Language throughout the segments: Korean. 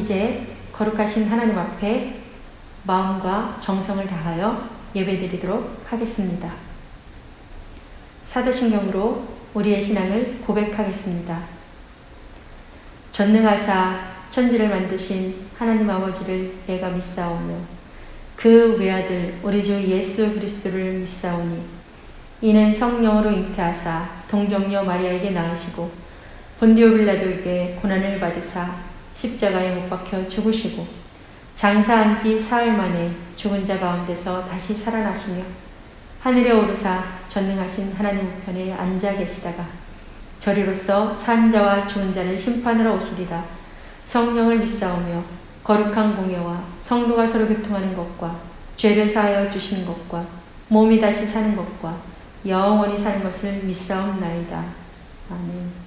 이제 거룩하신 하나님 앞에 마음과 정성을 다하여 예배드리도록 하겠습니다. 사도신경으로 우리의 신앙을 고백하겠습니다. 전능하사 천지를 만드신 하나님 아버지를 내가 믿사오며 그 외아들 우리 주 예수 그리스도를 믿사오니 이는 성령으로 잉태하사 동정녀 마리아에게 낳으시고 본디오 빌라도에게 고난을 받으사 십자가에 못 박혀 죽으시고 장사한 지 사흘 만에 죽은 자 가운데서 다시 살아나시며 하늘에 오르사 전능하신 하나님 우편에 앉아 계시다가 저리로서 산 자와 죽은 자를 심판하러 오시리라. 성령을 믿사오며 거룩한 공예와 성도가 서로 교통하는 것과 죄를 사하여 주시는 것과 몸이 다시 사는 것과 영원히 사는 것을 믿사옵나이다. 아멘.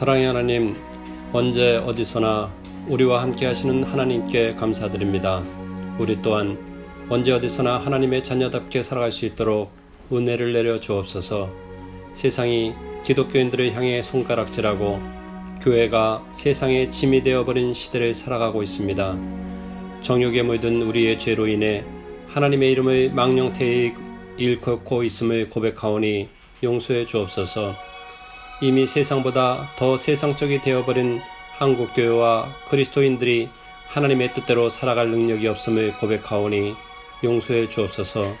사랑의 하나님, 언제 어디서나 우리와 함께 하시는 하나님께 감사드립니다. 우리 또한 언제 어디서나 하나님의 자녀답게 살아갈 수 있도록 은혜를 내려 주옵소서. 세상이 기독교인들을 향해 손가락질하고 교회가 세상의 짐이 되어버린 시대를 살아가고 있습니다. 정욕에 물든 우리의 죄로 인해 하나님의 이름을 망령되이 일컫고 있음을 고백하오니 용서해 주옵소서. 이미 세상보다 더 세상적이 되어버린 한국교회와 그리스도인들이 하나님의 뜻대로 살아갈 능력이 없음을 고백하오니 용서해 주옵소서.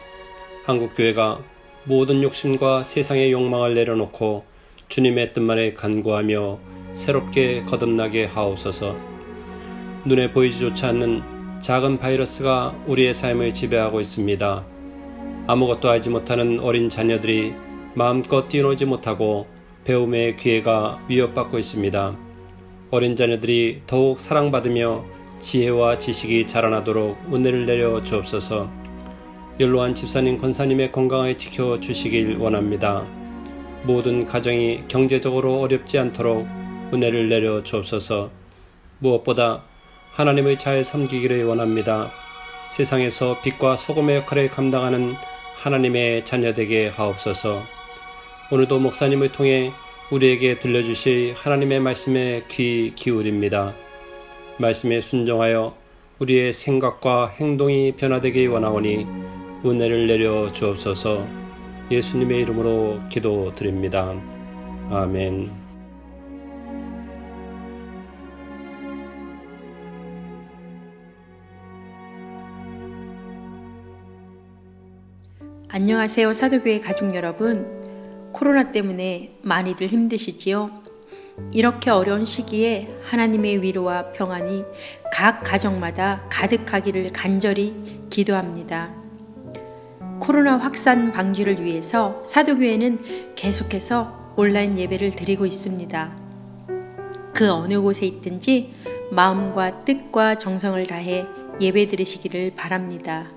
한국교회가 모든 욕심과 세상의 욕망을 내려놓고 주님의 뜻만을 간구하며 새롭게 거듭나게 하옵소서. 눈에 보이지조차 않는 작은 바이러스가 우리의 삶을 지배하고 있습니다. 아무것도 알지 못하는 어린 자녀들이 마음껏 뛰어놀지 못하고 배움의 기회가 위협받고 있습니다. 어린 자녀들이 더욱 사랑받으며 지혜와 지식이 자라나도록 은혜를 내려 주옵소서. 연로한 집사님, 권사님의 건강을 지켜주시길 원합니다. 모든 가정이 경제적으로 어렵지 않도록 은혜를 내려 주옵소서. 무엇보다 하나님을 잘 섬기기를 원합니다. 세상에서 빛과 소금의 역할을 감당하는 하나님의 자녀되게 하옵소서. 오늘도 목사님을 통해 우리에게 들려주실 하나님의 말씀에 귀 기울입니다. 말씀에 순종하여 우리의 생각과 행동이 변화되길 원하오니 은혜를 내려 주옵소서. 예수님의 이름으로 기도드립니다. 아멘. 안녕하세요, 사도교회 가족 여러분. 코로나 때문에 많이들 힘드시지요? 이렇게 어려운 시기에 하나님의 위로와 평안이 각 가정마다 가득하기를 간절히 기도합니다. 코로나 확산 방지를 위해서 사도교회는 계속해서 온라인 예배를 드리고 있습니다. 그 어느 곳에 있든지 마음과 뜻과 정성을 다해 예배 드리시기를 바랍니다.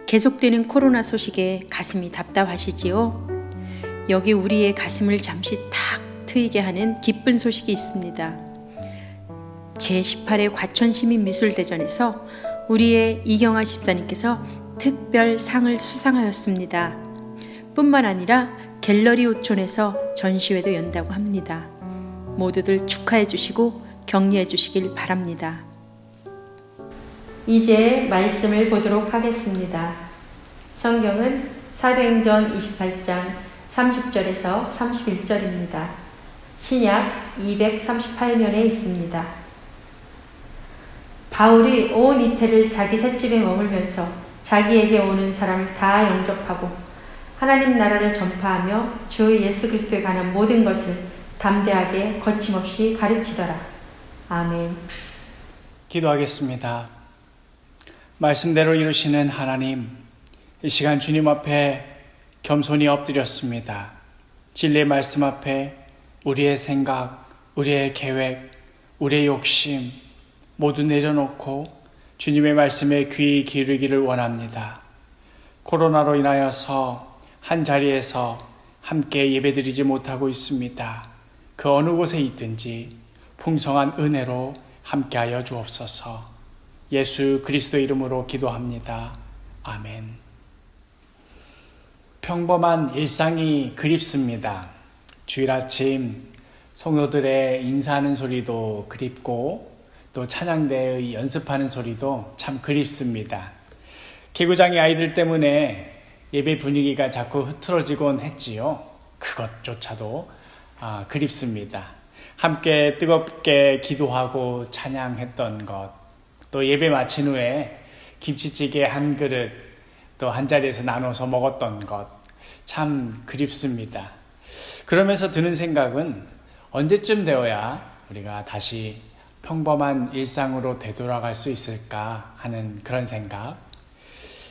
계속되는 코로나 소식에 가슴이 답답하시지요? 여기 우리의 가슴을 잠시 탁 트이게 하는 기쁜 소식이 있습니다. 제18회 과천시민미술대전에서 우리의 이경아 집사님께서 특별 상을 수상하였습니다. 뿐만 아니라 갤러리 우촌에서 전시회도 연다고 합니다. 모두들 축하해 주시고 격려해 주시길 바랍니다. 이제 말씀을 보도록 하겠습니다. 성경은 사도행전 28장 30절에서 31절입니다. 신약 238면에 있습니다. 바울이 온 이태를 자기 셋집에 머물면서 자기에게 오는 사람을 다 영접하고 하나님 나라를 전파하며 주 예수 그리스도에 관한 모든 것을 담대하게 거침없이 가르치더라. 아멘. 기도하겠습니다. 말씀대로 이루시는 하나님, 이 시간 주님 앞에 겸손히 엎드렸습니다. 진리의 말씀 앞에 우리의 생각, 우리의 계획, 우리의 욕심 모두 내려놓고 주님의 말씀에 귀 기울이기를 원합니다. 코로나로 인하여서 한 자리에서 함께 예배드리지 못하고 있습니다. 그 어느 곳에 있든지 풍성한 은혜로 함께하여 주옵소서. 예수 그리스도 이름으로 기도합니다. 아멘. 평범한 일상이 그립습니다. 주일 아침 성도들의 인사하는 소리도 그립고 또 찬양대의 연습하는 소리도 참 그립습니다. 개구장이 아이들 때문에 예배 분위기가 자꾸 흐트러지곤 했지요. 그것조차도 그립습니다. 함께 뜨겁게 기도하고 찬양했던 것, 또 예배 마친 후에 김치찌개 한 그릇 또 한 자리에서 나눠서 먹었던 것 참 그립습니다. 그러면서 드는 생각은 언제쯤 되어야 우리가 다시 평범한 일상으로 되돌아갈 수 있을까 하는 그런 생각.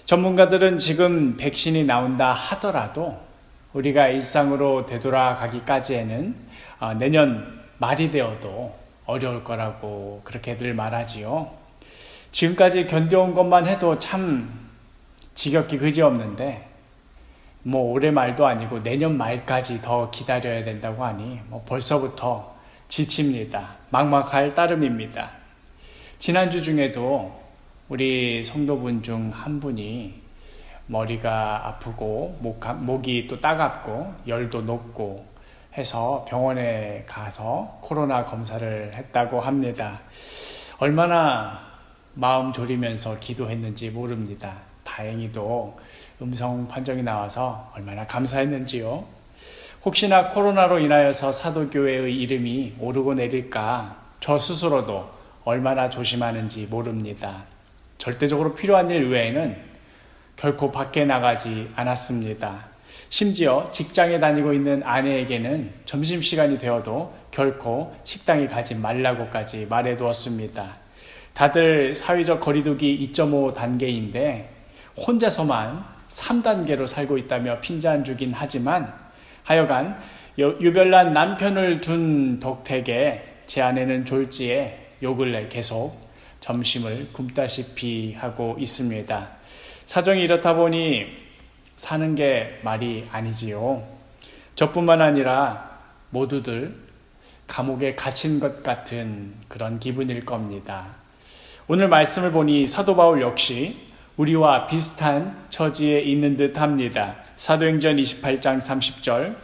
전문가들은 지금 백신이 나온다 하더라도 우리가 일상으로 되돌아가기까지에는 내년 말이 되어도 어려울 거라고 그렇게들 말하지요. 지금까지 견뎌온 것만 해도 참 지겹기 그지없는데 올해 말도 아니고 내년 말까지 더 기다려야 된다고 하니 벌써부터 지칩니다. 막막할 따름입니다. 지난주 중에도 우리 성도분 중 한 분이 머리가 아프고 목이 또 따갑고 열도 높고 해서 병원에 가서 코로나 검사를 했다고 합니다. 얼마나 마음 졸이면서 기도했는지 모릅니다. 다행히도 음성 판정이 나와서 얼마나 감사했는지요. 혹시나 코로나로 인하여서 사도교회의 이름이 오르고 내릴까 저 스스로도 얼마나 조심하는지 모릅니다. 절대적으로 필요한 일 외에는 결코 밖에 나가지 않았습니다. 심지어 직장에 다니고 있는 아내에게는 점심시간이 되어도 결코 식당에 가지 말라고까지 말해두었습니다. 다들 사회적 거리두기 2.5 단계인데 혼자서만 3단계로 살고 있다며 핀잔주긴 하지만 하여간 유별난 남편을 둔 덕택에 제 아내는 졸지에 요 근래 계속 점심을 굶다시피 하고 있습니다. 사정이 이렇다 보니 사는 게 말이 아니지요. 저뿐만 아니라 모두들 감옥에 갇힌 것 같은 그런 기분일 겁니다. 오늘 말씀을 보니 사도 바울 역시 우리와 비슷한 처지에 있는 듯 합니다. 사도행전 28장 30절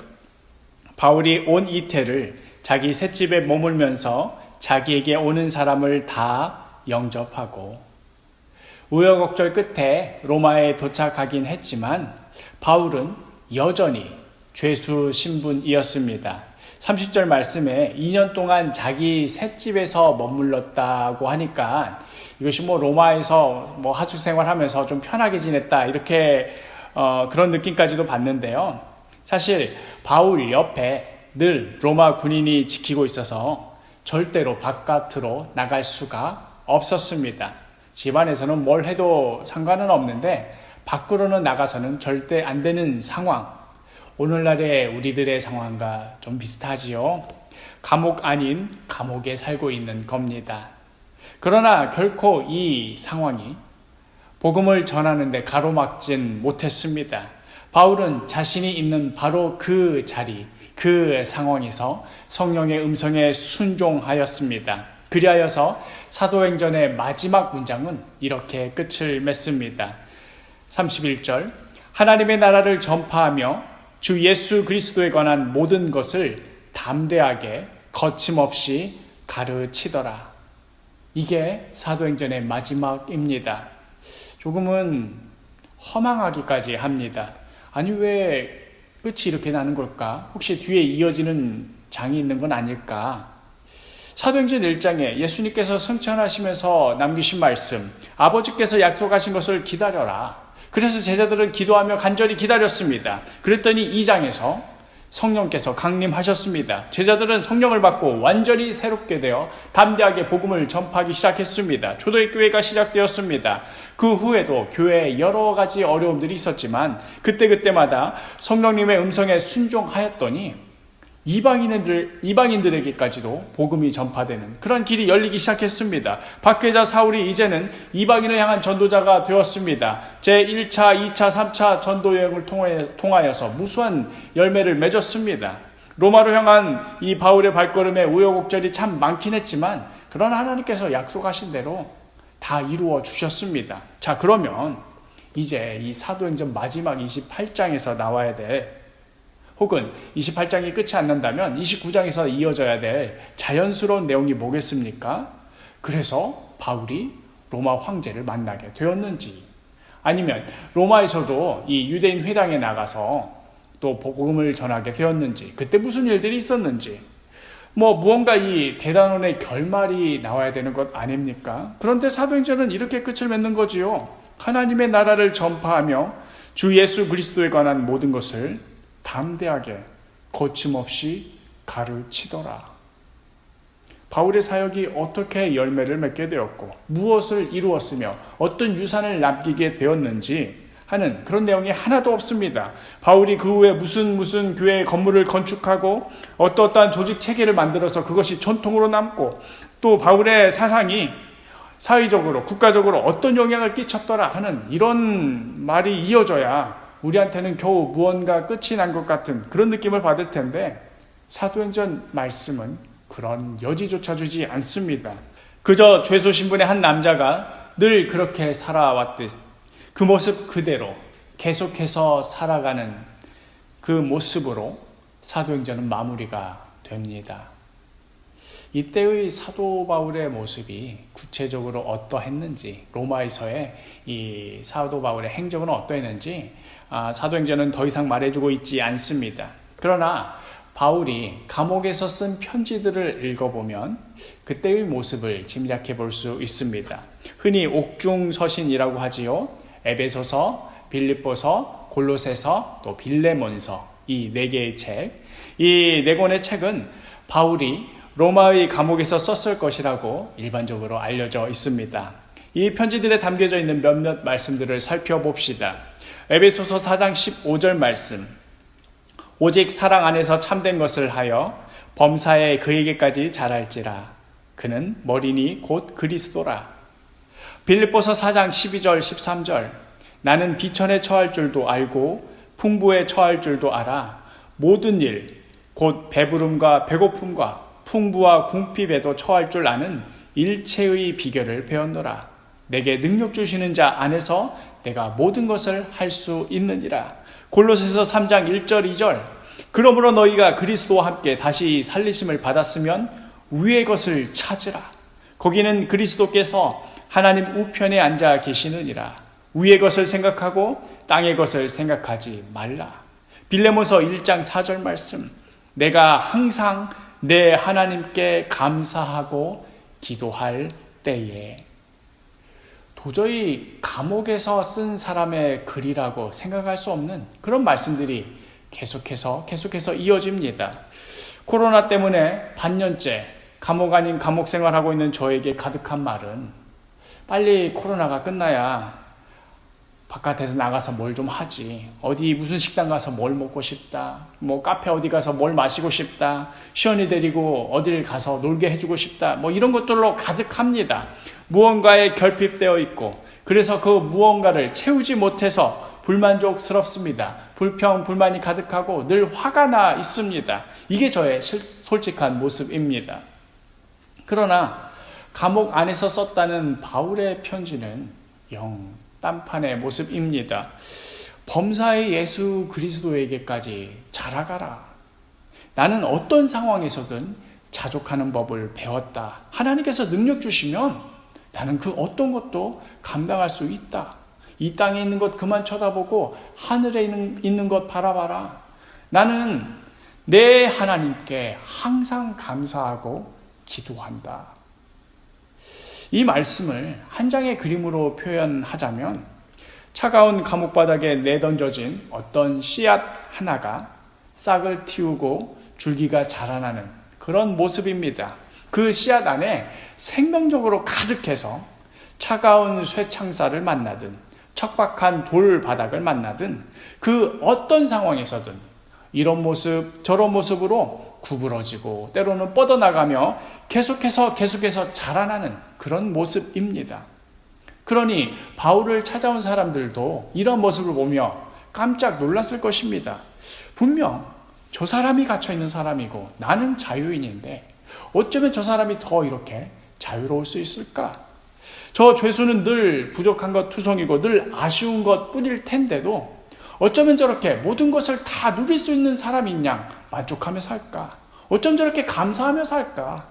바울이 온 이태를 자기 셋집에 머물면서 자기에게 오는 사람을 다 영접하고 우여곡절 끝에 로마에 도착하긴 했지만 바울은 여전히 죄수 신분이었습니다. 30절 말씀에 2년 동안 자기 셋집에서 머물렀다고 하니까 이것이 로마에서 하숙 생활하면서 좀 편하게 지냈다 이렇게 그런 느낌까지도 받는데요. 사실 바울 옆에 늘 로마 군인이 지키고 있어서 절대로 바깥으로 나갈 수가 없었습니다. 집안에서는 뭘 해도 상관은 없는데 밖으로는 나가서는 절대 안 되는 상황. 오늘날의 우리들의 상황과 좀 비슷하지요. 감옥 아닌 감옥에 살고 있는 겁니다. 그러나 결코 이 상황이 복음을 전하는 데 가로막진 못했습니다. 바울은 자신이 있는 바로 그 자리, 그 상황에서 성령의 음성에 순종하였습니다. 그리하여서 사도행전의 마지막 문장은 이렇게 끝을 맺습니다. 31절 하나님의 나라를 전파하며 주 예수 그리스도에 관한 모든 것을 담대하게 거침없이 가르치더라. 이게 사도행전의 마지막입니다. 조금은 허망하기까지 합니다. 아니 왜 끝이 이렇게 나는 걸까? 혹시 뒤에 이어지는 장이 있는 건 아닐까? 사도행전 1장에 예수님께서 승천하시면서 남기신 말씀, 아버지께서 약속하신 것을 기다려라. 그래서 제자들은 기도하며 간절히 기다렸습니다. 그랬더니 2장에서 성령께서 강림하셨습니다. 제자들은 성령을 받고 완전히 새롭게 되어 담대하게 복음을 전파하기 시작했습니다. 초대교회가 교회가 시작되었습니다. 그 후에도 교회에 여러 가지 어려움들이 있었지만 그때마다 성령님의 음성에 순종하였더니 이방인들에게까지도 복음이 전파되는 그런 길이 열리기 시작했습니다. 박해자 사울이 이제는 이방인을 향한 전도자가 되었습니다. 제1차, 2차, 3차 전도 여행을 통하여서 무수한 열매를 맺었습니다. 로마로 향한 이 바울의 발걸음에 우여곡절이 참 많긴 했지만 그러나 하나님께서 약속하신 대로 다 이루어 주셨습니다. 자, 그러면 이제 이 사도행전 마지막 28장에서 나와야 될, 혹은 28장이 끝이 안 난다면 29장에서 이어져야 될 자연스러운 내용이 뭐겠습니까? 그래서 바울이 로마 황제를 만나게 되었는지, 아니면 로마에서도 이 유대인 회당에 나가서 또 복음을 전하게 되었는지, 그때 무슨 일들이 있었는지, 무언가 이 대단원의 결말이 나와야 되는 것 아닙니까? 그런데 사도행전은 이렇게 끝을 맺는 거지요. 하나님의 나라를 전파하며 주 예수 그리스도에 관한 모든 것을 담대하게 거침없이 가르치더라. 바울의 사역이 어떻게 열매를 맺게 되었고 무엇을 이루었으며 어떤 유산을 남기게 되었는지 하는 그런 내용이 하나도 없습니다. 바울이 그 후에 무슨 교회 건물을 건축하고 어떠한 조직 체계를 만들어서 그것이 전통으로 남고, 또 바울의 사상이 사회적으로 국가적으로 어떤 영향을 끼쳤더라 하는 이런 말이 이어져야 우리한테는 겨우 무언가 끝이 난 것 같은 그런 느낌을 받을 텐데, 사도행전 말씀은 그런 여지조차 주지 않습니다. 그저 죄수 신분의 한 남자가 늘 그렇게 살아왔듯 그 모습 그대로 계속해서 살아가는 그 모습으로 사도행전은 마무리가 됩니다. 이때의 사도 바울의 모습이 구체적으로 어떠했는지, 로마에서의 이 사도 바울의 행적은 어떠했는지 사도행전은 더 이상 말해주고 있지 않습니다. 그러나 바울이 감옥에서 쓴 편지들을 읽어보면 그때의 모습을 짐작해 볼 수 있습니다. 흔히 옥중서신이라고 하지요. 에베소서, 빌립보서, 골로새서, 또 빌레몬서, 이 4개의 책, 이 4권의 책은 바울이 로마의 감옥에서 썼을 것이라고 일반적으로 알려져 있습니다. 이 편지들에 담겨져 있는 몇몇 말씀들을 살펴봅시다. 에베소서 4장 15절 말씀, 오직 사랑 안에서 참된 것을 하여 범사에 그에게까지 자랄지라. 그는 머리니 곧 그리스도라. 빌립보서 4장 12절 13절, 나는 비천에 처할 줄도 알고 풍부에 처할 줄도 알아. 모든 일, 곧 배부름과 배고픔과 풍부와 궁핍에도 처할 줄 아는 일체의 비결을 배웠노라. 내게 능력 주시는 자 안에서 내가 모든 것을 할 수 있느니라. 골로새서 3장 1절 2절, 그러므로 너희가 그리스도와 함께 다시 살리심을 받았으면 위의 것을 찾으라. 거기는 그리스도께서 하나님 우편에 앉아 계시느니라. 위의 것을 생각하고 땅의 것을 생각하지 말라. 빌레몬서 1장 4절 말씀, 내가 항상 내 하나님께 감사하고 기도할 때에. 도저히 감옥에서 쓴 사람의 글이라고 생각할 수 없는 그런 말씀들이 계속해서 이어집니다. 코로나 때문에 반년째 감옥 아닌 감옥 생활하고 있는 저에게 가득한 말은, 빨리 코로나가 끝나야 바깥에서 나가서 뭘 좀 하지. 어디 무슨 식당 가서 뭘 먹고 싶다. 카페 어디 가서 뭘 마시고 싶다. 시연이 데리고 어디를 가서 놀게 해주고 싶다. 이런 것들로 가득합니다. 무언가에 결핍되어 있고, 그래서 그 무언가를 채우지 못해서 불만족스럽습니다. 불평, 불만이 가득하고 늘 화가 나 있습니다. 이게 저의 솔직한 모습입니다. 그러나 감옥 안에서 썼다는 바울의 편지는 영 딴판의 모습입니다. 범사의 예수 그리스도에게까지 자라가라. 나는 어떤 상황에서든 자족하는 법을 배웠다. 하나님께서 능력 주시면 나는 그 어떤 것도 감당할 수 있다. 이 땅에 있는 것 그만 쳐다보고 하늘에 있는 것 바라봐라. 나는 내 하나님께 항상 감사하고 기도한다. 이 말씀을 한 장의 그림으로 표현하자면 차가운 감옥 바닥에 내던져진 어떤 씨앗 하나가 싹을 틔우고 줄기가 자라나는 그런 모습입니다. 그 씨앗 안에 생명력으로 가득해서 차가운 쇠창살을 만나든 척박한 돌 바닥을 만나든 그 어떤 상황에서든 이런 모습 저런 모습으로 구부러지고 때로는 뻗어나가며 계속해서 자라나는 그런 모습입니다. 그러니 바울을 찾아온 사람들도 이런 모습을 보며 깜짝 놀랐을 것입니다. 분명 저 사람이 갇혀있는 사람이고 나는 자유인인데 어쩌면 저 사람이 더 이렇게 자유로울 수 있을까? 저 죄수는 늘 부족한 것 투성이고 늘 아쉬운 것 뿐일 텐데도 어쩌면 저렇게 모든 것을 다 누릴 수 있는 사람인 양 만족하며 살까? 어쩜 저렇게 감사하며 살까?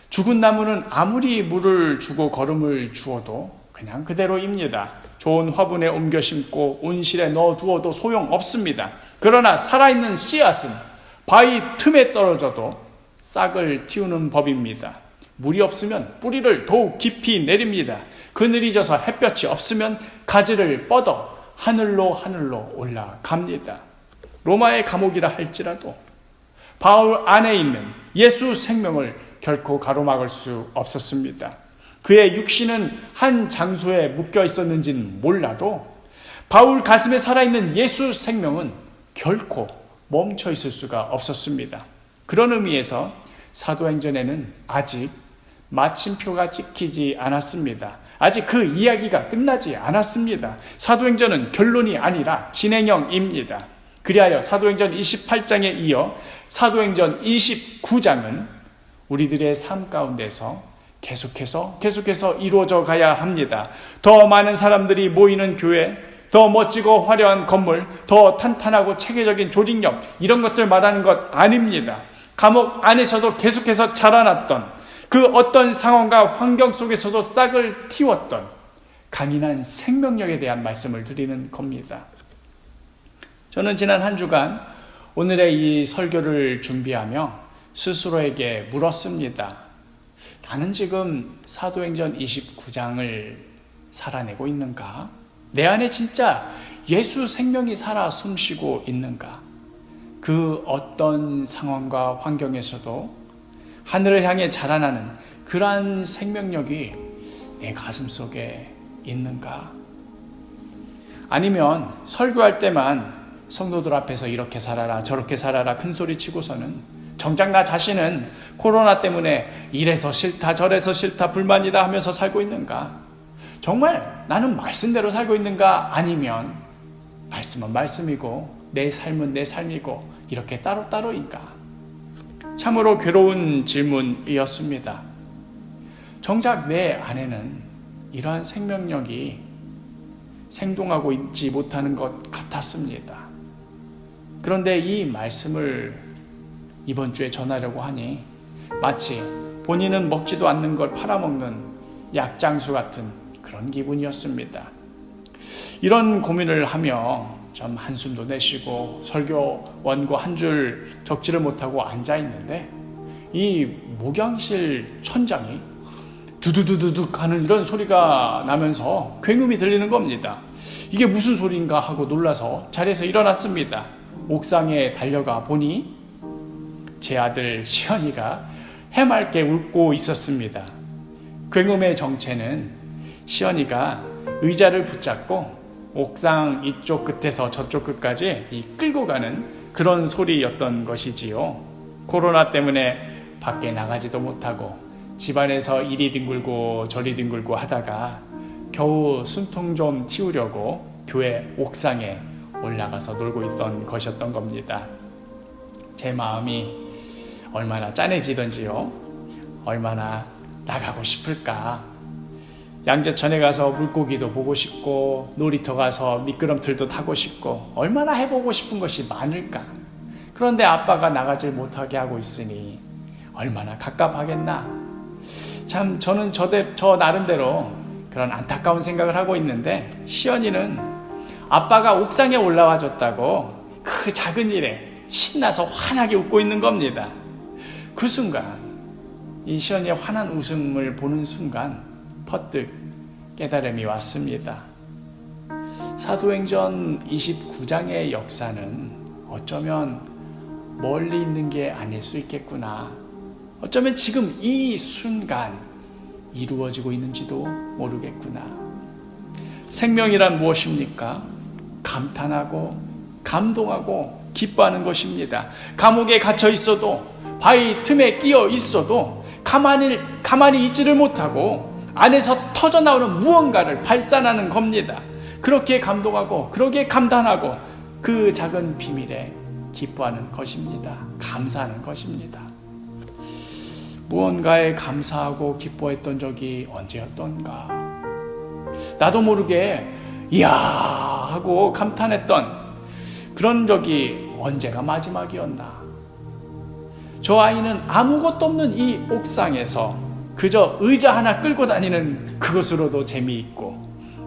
죽은 나무는 아무리 물을 주고 거름을 주어도 그냥 그대로입니다. 좋은 화분에 옮겨 심고 온실에 넣어 두어도 소용없습니다. 그러나 살아있는 씨앗은 바위 틈에 떨어져도 싹을 틔우는 법입니다. 물이 없으면 뿌리를 더욱 깊이 내립니다. 그늘이 져서 햇볕이 없으면 가지를 뻗어 하늘로 올라갑니다. 로마의 감옥이라 할지라도 바울 안에 있는 예수 생명을 결코 가로막을 수 없었습니다. 그의 육신은 한 장소에 묶여 있었는지는 몰라도 바울 가슴에 살아있는 예수 생명은 결코 멈춰 있을 수가 없었습니다. 그런 의미에서 사도행전에는 아직 마침표가 찍히지 않았습니다. 아직 그 이야기가 끝나지 않았습니다. 사도행전은 결론이 아니라 진행형입니다. 그리하여 사도행전 28장에 이어 사도행전 29장은 우리들의 삶 가운데서 계속해서 이루어져 가야 합니다. 더 많은 사람들이 모이는 교회, 더 멋지고 화려한 건물, 더 탄탄하고 체계적인 조직력, 이런 것들 말하는 것 아닙니다. 감옥 안에서도 계속해서 자라났던 그 어떤 상황과 환경 속에서도 싹을 틔웠던 강인한 생명력에 대한 말씀을 드리는 겁니다. 저는 지난 한 주간 오늘의 이 설교를 준비하며 스스로에게 물었습니다. 나는 지금 사도행전 29장을 살아내고 있는가? 내 안에 진짜 예수 생명이 살아 숨쉬고 있는가? 그 어떤 상황과 환경에서도 하늘을 향해 자라나는 그러한 생명력이 내 가슴 속에 있는가? 아니면 설교할 때만 성도들 앞에서 이렇게 살아라 저렇게 살아라 큰소리 치고서는 정작 나 자신은 코로나 때문에 이래서 싫다 저래서 싫다 불만이다 하면서 살고 있는가? 정말 나는 말씀대로 살고 있는가? 아니면 말씀은 말씀이고 내 삶은 내 삶이고 이렇게 따로따로인가? 참으로 괴로운 질문이었습니다. 정작 내 안에는 이러한 생명력이 생동하고 있지 못하는 것 같았습니다. 그런데 이 말씀을 이번 주에 전하려고 하니 마치 본인은 먹지도 않는 걸 팔아먹는 약장수 같은 그런 기분이었습니다. 이런 고민을 하며 좀 한숨도 내쉬고 설교 원고 한 줄 적지를 못하고 앉아있는데 이 목양실 천장이 두두두두둑 하는 이런 소리가 나면서 굉음이 들리는 겁니다. 이게 무슨 소리인가 하고 놀라서 자리에서 일어났습니다. 옥상에 달려가 보니 제 아들 시연이가 해맑게 웃고 있었습니다. 굉음의 정체는 시연이가 의자를 붙잡고 옥상 이쪽 끝에서 저쪽 끝까지 끌고 가는 그런 소리였던 것이지요. 코로나 때문에 밖에 나가지도 못하고 집안에서 이리 뒹굴고 저리 뒹굴고 하다가 겨우 숨통 좀 틔우려고 교회 옥상에 올라가서 놀고 있던 것이었던 겁니다. 제 마음이 얼마나 짠해지던지요. 얼마나 나가고 싶을까. 양재천에 가서 물고기도 보고 싶고 놀이터 가서 미끄럼틀도 타고 싶고 얼마나 해보고 싶은 것이 많을까. 그런데 아빠가 나가질 못하게 하고 있으니 얼마나 갑갑하겠나. 참 저는 저 나름대로 그런 안타까운 생각을 하고 있는데 시연이는 아빠가 옥상에 올라와 줬다고 그 작은 일에 신나서 환하게 웃고 있는 겁니다. 그 순간 이 시연이의 환한 웃음을 보는 순간 퍼뜩 깨달음이 왔습니다. 사도행전 29장의 역사는 어쩌면 멀리 있는 게 아닐 수 있겠구나. 어쩌면 지금 이 순간 이루어지고 있는지도 모르겠구나. 생명이란 무엇입니까? 감탄하고 감동하고 기뻐하는 것입니다. 감옥에 갇혀 있어도, 바위 틈에 끼어 있어도 가만히 있지를 못하고 안에서 터져나오는 무언가를 발산하는 겁니다. 그렇게 감동하고 그렇게 감탄하고 그 작은 비밀에 기뻐하는 것입니다. 감사하는 것입니다. 무언가에 감사하고 기뻐했던 적이 언제였던가? 나도 모르게 이야 하고 감탄했던 그런 적이 언제가 마지막이었나? 저 아이는 아무것도 없는 이 옥상에서 그저 의자 하나 끌고 다니는 그것으로도 재미있고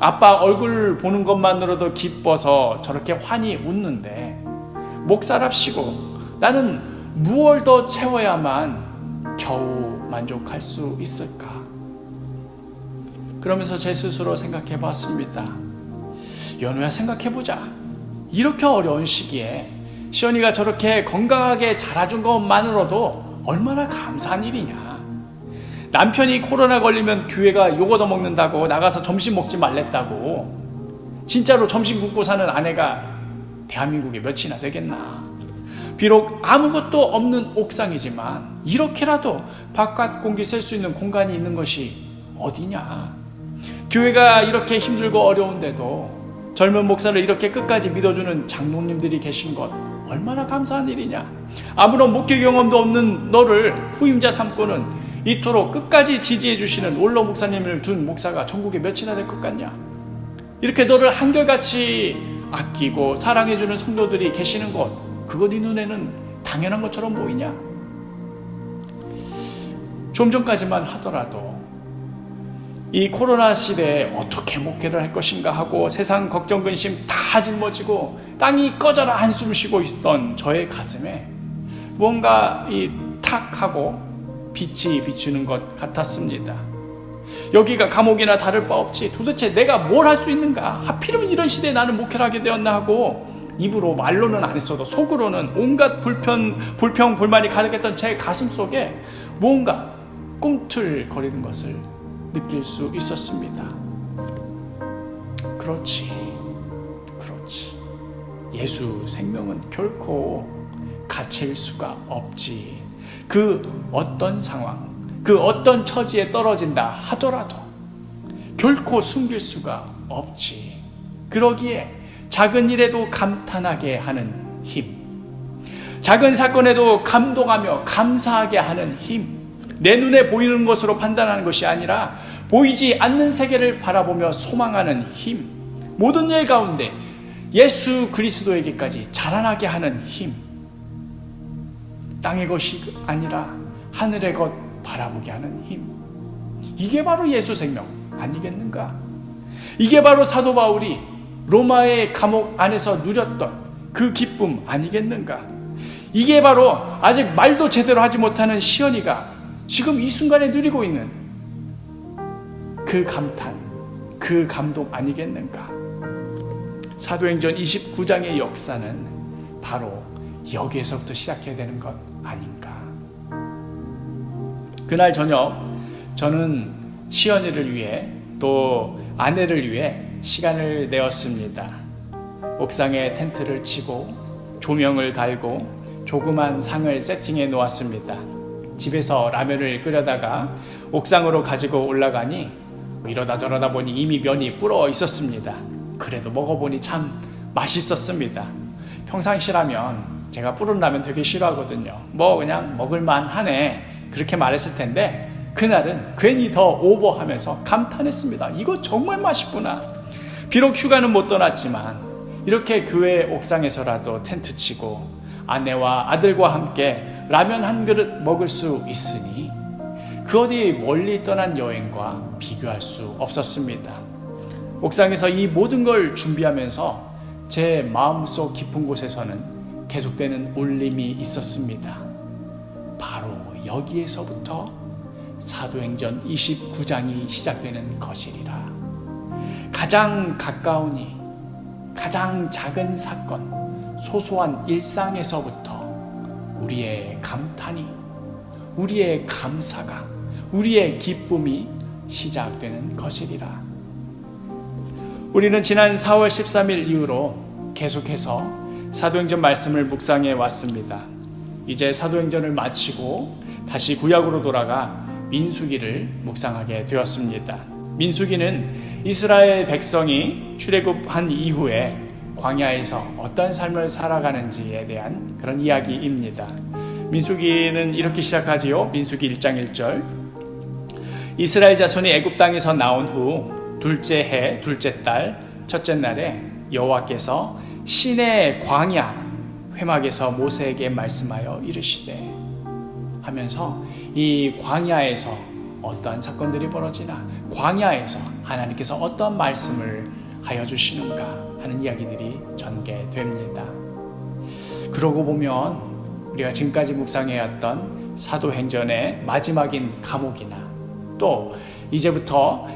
아빠 얼굴 보는 것만으로도 기뻐서 저렇게 환히 웃는데 목사랍시고 나는 무얼 더 채워야만 겨우 만족할 수 있을까? 그러면서 제 스스로 생각해 봤습니다. 연우야, 생각해보자. 이렇게 어려운 시기에 시연이가 저렇게 건강하게 자라준 것만으로도 얼마나 감사한 일이냐. 남편이 코로나 걸리면 교회가 욕 얻어먹는다고 나가서 점심 먹지 말랬다고. 진짜로 점심 굶고 사는 아내가 대한민국에 몇이나 되겠나. 비록 아무것도 없는 옥상이지만 이렇게라도 바깥 공기 쐴 수 있는 공간이 있는 것이 어디냐. 교회가 이렇게 힘들고 어려운데도 젊은 목사를 이렇게 끝까지 믿어주는 장로님들이 계신 것 얼마나 감사한 일이냐. 아무런 목회 경험도 없는 너를 후임자 삼고는 이토록 끝까지 지지해 주시는 원로 목사님을 둔 목사가 전국에 몇이나 될 것 같냐. 이렇게 너를 한결같이 아끼고 사랑해 주는 성도들이 계시는 것, 그거 네 눈에는 당연한 것처럼 보이냐. 좀 전까지만 하더라도 이 코로나 시대에 어떻게 목회를 할 것인가 하고 세상 걱정 근심 다 짊어지고 땅이 꺼져라 한숨을 쉬고 있던 저의 가슴에 뭔가 이 탁 하고 빛이 비추는 것 같았습니다. 여기가 감옥이나 다를 바 없지. 도대체 내가 뭘 할 수 있는가? 하필이면 이런 시대에 나는 목회를 하게 되었나 하고 입으로 말로는 안 했어도 속으로는 온갖 불평 불만이 가득했던 제 가슴 속에 뭔가 꿈틀거리는 것을 느낄 수 있었습니다. 그렇지. 예수 생명은 결코 갇힐 수가 없지. 그 어떤 상황, 그 어떤 처지에 떨어진다 하더라도 결코 숨길 수가 없지. 그러기에 작은 일에도 감탄하게 하는 힘, 작은 사건에도 감동하며 감사하게 하는 힘, 내 눈에 보이는 것으로 판단하는 것이 아니라 보이지 않는 세계를 바라보며 소망하는 힘, 모든 일 가운데 예수 그리스도에게까지 자라나게 하는 힘, 땅의 것이 아니라 하늘의 것 바라보게 하는 힘, 이게 바로 예수 생명 아니겠는가? 이게 바로 사도 바울이 로마의 감옥 안에서 누렸던 그 기쁨 아니겠는가? 이게 바로 아직 말도 제대로 하지 못하는 시연이가 지금 이 순간에 누리고 있는 그 감탄, 그 감동 아니겠는가? 사도행전 29장의 역사는 바로 여기에서부터 시작해야 되는 것 아닌가? 그날 저녁 저는 시연이를 위해 또 아내를 위해 시간을 내었습니다. 옥상에 텐트를 치고 조명을 달고 조그만 상을 세팅해 놓았습니다. 집에서 라면을 끓여다가 옥상으로 가지고 올라가니 이러다 저러다 보니 이미 면이 불어 있었습니다. 그래도 먹어보니 참 맛있었습니다. 평상시라면 제가 불은 라면 되게 싫어하거든요. 뭐 그냥 먹을만 하네 그렇게 말했을 텐데 그날은 괜히 더 오버하면서 감탄했습니다. 이거 정말 맛있구나. 비록 휴가는 못 떠났지만 이렇게 교회 옥상에서라도 텐트 치고 아내와 아들과 함께 라면 한 그릇 먹을 수 있으니 그 어디 멀리 떠난 여행과 비교할 수 없었습니다. 옥상에서 이 모든 걸 준비하면서 제 마음속 깊은 곳에서는 계속되는 울림이 있었습니다. 바로 여기에서부터 사도행전 29장이 시작되는 것이리라. 가장 가까우니 가장 작은 사건, 소소한 일상에서부터 우리의 감탄이, 우리의 감사가, 우리의 기쁨이 시작되는 것이리라. 우리는 지난 4월 13일 이후로 계속해서 사도행전 말씀을 묵상해 왔습니다. 이제 사도행전을 마치고 다시 구약으로 돌아가 민수기를 묵상하게 되었습니다. 민수기는 이스라엘 백성이 출애굽한 이후에 광야에서 어떤 삶을 살아가는지에 대한 그런 이야기입니다. 민수기는 이렇게 시작하지요. 민수기 1장 1절. 이스라엘 자손이 애굽 땅에서 나온 후 둘째 해 둘째 달 첫째 날에 여호와께서 시내 광야 회막에서 모세에게 말씀하여 이르시되 하면서 이 광야에서 어떠한 사건들이 벌어지나, 광야에서 하나님께서 어떤 말씀을 하여 주시는가 하는 이야기들이 전개됩니다. 그러고 보면 우리가 지금까지 묵상해왔던 사도행전의 마지막인 감옥이나 또 이제부터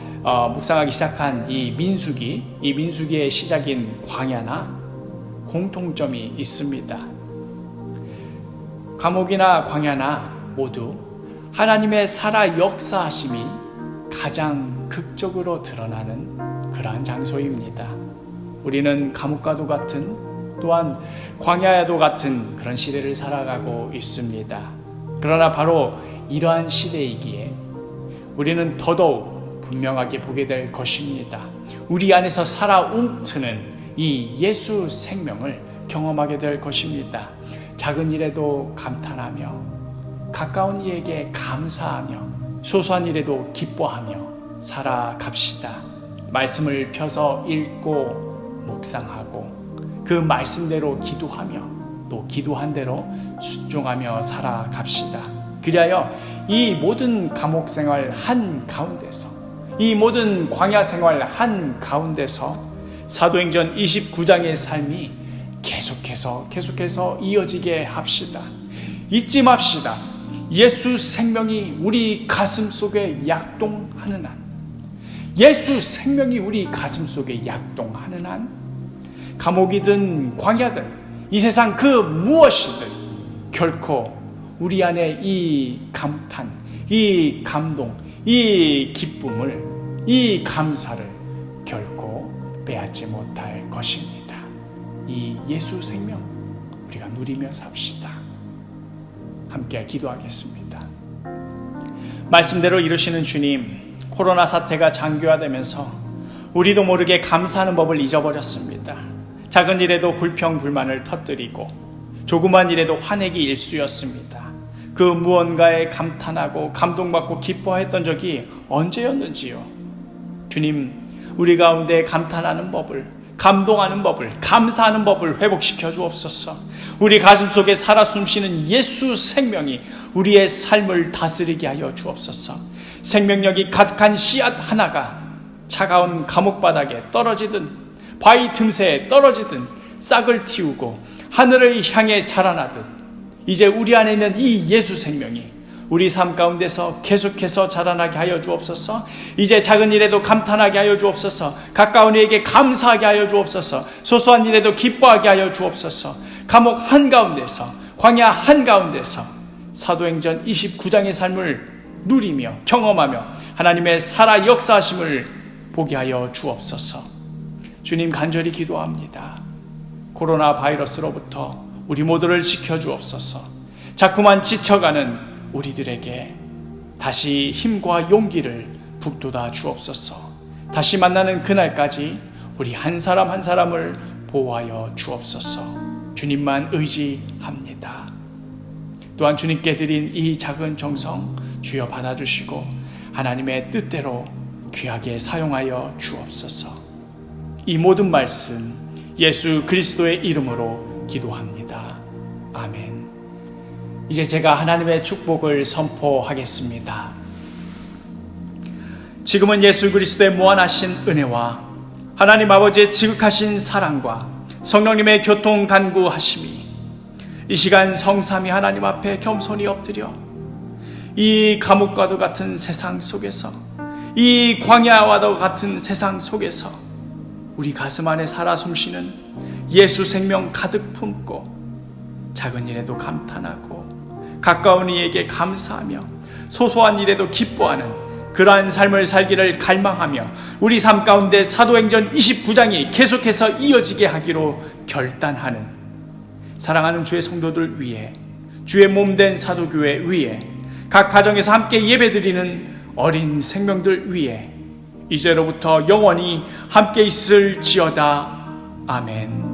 묵상하기 시작한 이 민수기의 시작인 광야나 공통점이 있습니다. 감옥이나 광야나 모두 하나님의 살아 역사하심이 가장 극적으로 드러나는 그러한 장소입니다. 우리는 감옥과도 같은, 또한 광야와도 같은 그런 시대를 살아가고 있습니다. 그러나 바로 이러한 시대이기에 우리는 더더욱 분명하게 보게 될 것입니다. 우리 안에서 살아 움트는 이 예수 생명을 경험하게 될 것입니다. 작은 일에도 감탄하며, 가까운 이에게 감사하며, 소소한 일에도 기뻐하며 살아갑시다. 말씀을 펴서 읽고 묵상하고 그 말씀대로 기도하며 또 기도한 대로 순종하며 살아갑시다. 그리하여 이 모든 감옥 생활 한가운데서, 이 모든 광야 생활 한가운데서 사도행전 29장의 삶이 계속해서 이어지게 합시다. 잊지 맙시다. 예수 생명이 우리 가슴 속에 약동하는 한, 예수 생명이 우리 가슴 속에 약동하는 한, 감옥이든 광야든 이 세상 그 무엇이든 결코 우리 안에 이 감탄, 이 감동, 이 기쁨을, 이 감사를 결코 빼앗지 못할 것입니다. 이 예수 생명 우리가 누리며 삽시다. 함께 기도하겠습니다. 말씀대로 이루시는 주님, 코로나 사태가 장기화되면서 우리도 모르게 감사하는 법을 잊어버렸습니다. 작은 일에도 불평불만을 터뜨리고 조그만 일에도 화내기 일쑤였습니다. 그 무언가에 감탄하고 감동받고 기뻐했던 적이 언제였는지요. 주님, 우리 가운데 감탄하는 법을, 감동하는 법을, 감사하는 법을 회복시켜 주옵소서. 우리 가슴속에 살아 숨쉬는 예수 생명이 우리의 삶을 다스리게 하여 주옵소서. 생명력이 가득한 씨앗 하나가 차가운 감옥바닥에 떨어지든 바위 틈새에 떨어지든 싹을 틔우고 하늘을 향해 자라나듯 이제 우리 안에 있는 이 예수 생명이 우리 삶 가운데서 계속해서 자라나게 하여 주옵소서. 이제 작은 일에도 감탄하게 하여 주옵소서. 가까운 이에게 감사하게 하여 주옵소서. 소소한 일에도 기뻐하게 하여 주옵소서. 감옥 한가운데서, 광야 한가운데서 사도행전 29장의 삶을 누리며 경험하며 하나님의 살아 역사하심을 보게 하여 주옵소서. 주님, 간절히 기도합니다. 코로나 바이러스로부터 우리 모두를 지켜주옵소서. 자꾸만 지쳐가는 우리들에게 다시 힘과 용기를 북돋아 주옵소서. 다시 만나는 그날까지 우리 한 사람 한 사람을 보호하여 주옵소서. 주님만 의지합니다. 또한 주님께 드린 이 작은 정성 주여 받아주시고 하나님의 뜻대로 귀하게 사용하여 주옵소서. 이 모든 말씀 예수 그리스도의 이름으로 기도합니다. 아멘. 이제 제가 하나님의 축복을 선포하겠습니다. 지금은 예수 그리스도의 무한하신 은혜와 하나님 아버지의 지극하신 사랑과 성령님의 교통 간구하심이 이 시간 성삼위 하나님 앞에 겸손히 엎드려 이 감옥과도 같은 세상 속에서, 이 광야와도 같은 세상 속에서 우리 가슴 안에 살아 숨쉬는 예수 생명 가득 품고 작은 일에도 감탄하고 가까운 이에게 감사하며 소소한 일에도 기뻐하는 그러한 삶을 살기를 갈망하며 우리 삶 가운데 사도행전 29장이 계속해서 이어지게 하기로 결단하는 사랑하는 주의 성도들 위해, 주의 몸된 사도교회 위에, 각 가정에서 함께 예배드리는 어린 생명들 위해 이제로부터 영원히 함께 있을지어다. 아멘.